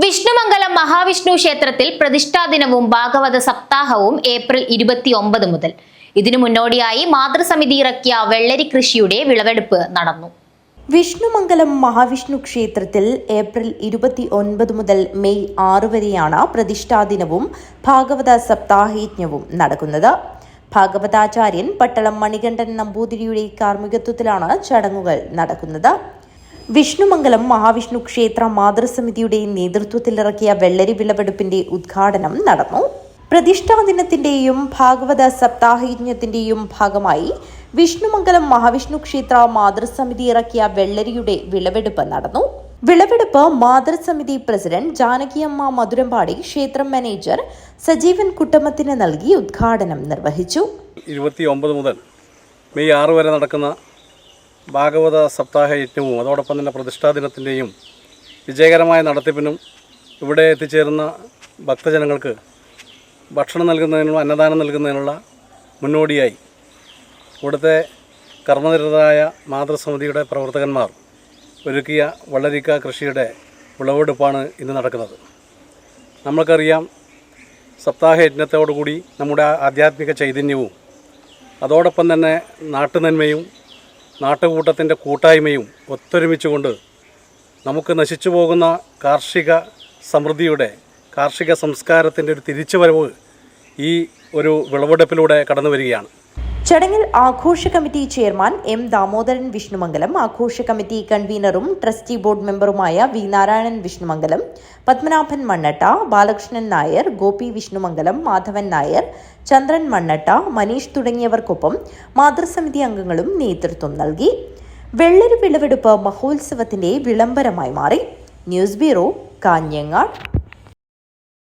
വിഷ്ണുമംഗലം മഹാവിഷ്ണു ക്ഷേത്രത്തിൽ പ്രതിഷ്ഠാദിനവും ഭാഗവത സപ്താഹവും ഏപ്രിൽ 29 മുതൽ. ഇതിനു മുന്നോടിയായി മാതൃസമിതി ഇറക്കിയ വെള്ളരി കൃഷിയുടെ വിളവെടുപ്പ് നടന്നു. വിഷ്ണുമംഗലം മഹാവിഷ്ണു ക്ഷേത്രത്തിൽ ഏപ്രിൽ 29 മുതൽ മെയ് 6 വരെയാണ് പ്രതിഷ്ഠാദിനവും ഭാഗവത സപ്താഹയജ്ഞവും നടക്കുന്നത്. ഭാഗവതാചാര്യൻ പട്ടളം മണികണ്ഠൻ നമ്പൂതിരിയുടെ കാർമ്മികത്വത്തിലാണ് ചടങ്ങുകൾ നടക്കുന്നത്. വിഷ്ണുമംഗലം മഹാവിഷ്ണു ക്ഷേത്ര മാതൃസമിതിയുടെ നേതൃത്വത്തിലിറക്കിയ വെള്ളരി വിളവെടുപ്പിന്റെ ഉദ്ഘാടനം നടന്നു. പ്രതിഷ്ഠാദിനത്തിന്റെയും ഭാഗവത സപ്താഹയജ്ഞത്തിന്റെയും ഭാഗമായി വിഷ്ണുമംഗലം മഹാവിഷ്ണു ക്ഷേത്ര മാതൃസമിതി ഇറക്കിയ വെള്ളരിയുടെ വിളവെടുപ്പ് നടന്നു. വിളവെടുപ്പ് മാതൃസമിതി പ്രസിഡന്റ് ജാനകിയമ്മ മധുരമ്പാടി, ക്ഷേത്രം മാനേജർ സജീവൻ കുട്ടമത്തിന് നൽകി ഉദ്ഘാടനം നിർവഹിച്ചു. 29 മുതൽ മെയ് 6 വരെ നടക്കുന്ന ഭാഗവത സപ്താഹ യജ്ഞവും അതോടൊപ്പം തന്നെ പ്രതിഷ്ഠാദിനത്തിൻ്റെയും വിജയകരമായ നടത്തിപ്പിനും ഇവിടെ എത്തിച്ചേരുന്ന ഭക്തജനങ്ങൾക്ക് ഭക്ഷണം നൽകുന്നതിനുള്ള അന്നദാനം നൽകുന്നതിനുള്ള മുന്നോടിയായി ഇവിടുത്തെ കർമ്മനിരതരായ മാതൃസമിതിയുടെ പ്രവർത്തകന്മാർ ഒരുക്കിയ വെള്ളരിക്ക കൃഷിയുടെ വിളവെടുപ്പാണ് ഇന്ന് നടക്കുന്നത്. നമ്മൾക്കറിയാം, സപ്താഹ യജ്ഞത്തോടുകൂടി നമ്മുടെ ആധ്യാത്മിക ചൈതന്യവും അതോടൊപ്പം തന്നെ നാട്ടുനന്മയും നാട്ടുകൂട്ടത്തിൻ്റെ കൂട്ടായ്മയും ഒത്തൊരുമിച്ചുകൊണ്ട് നമുക്ക് നശിച്ചു പോകുന്ന കാർഷിക സമൃദ്ധിയുടെ കാർഷിക സംസ്കാരത്തിൻ്റെ ഒരു തിരിച്ചുവരവ് ഈ ഒരു വിളവെടുപ്പിലൂടെ കടന്നു വരികയാണ്. ചടങ്ങിൽ ആഘോഷ committee chairman M Damodaran Vishnumangalam, ആഘോഷ കമ്മിറ്റി കൺവീനറും ട്രസ്റ്റി ബോർഡ് മെമ്പറുമായ വി നാരായണൻ വിഷ്ണുമംഗലം, പത്മനാഭൻ മണ്ണട്ട, ബാലകൃഷ്ണൻ നായർ, ഗോപി വിഷ്ണുമംഗലം, മാധവൻ നായർ, ചന്ദ്രൻ മണ്ണട്ട, മനീഷ് തുടങ്ങിയവർക്കൊപ്പം മാതൃസമിതി അംഗങ്ങളും നേതൃത്വം നൽകി. വെള്ളരി വിളവെടുപ്പ് മഹോത്സവത്തിന്റെ വിളംബരമായി മാറി. News bureau, Kanhangad.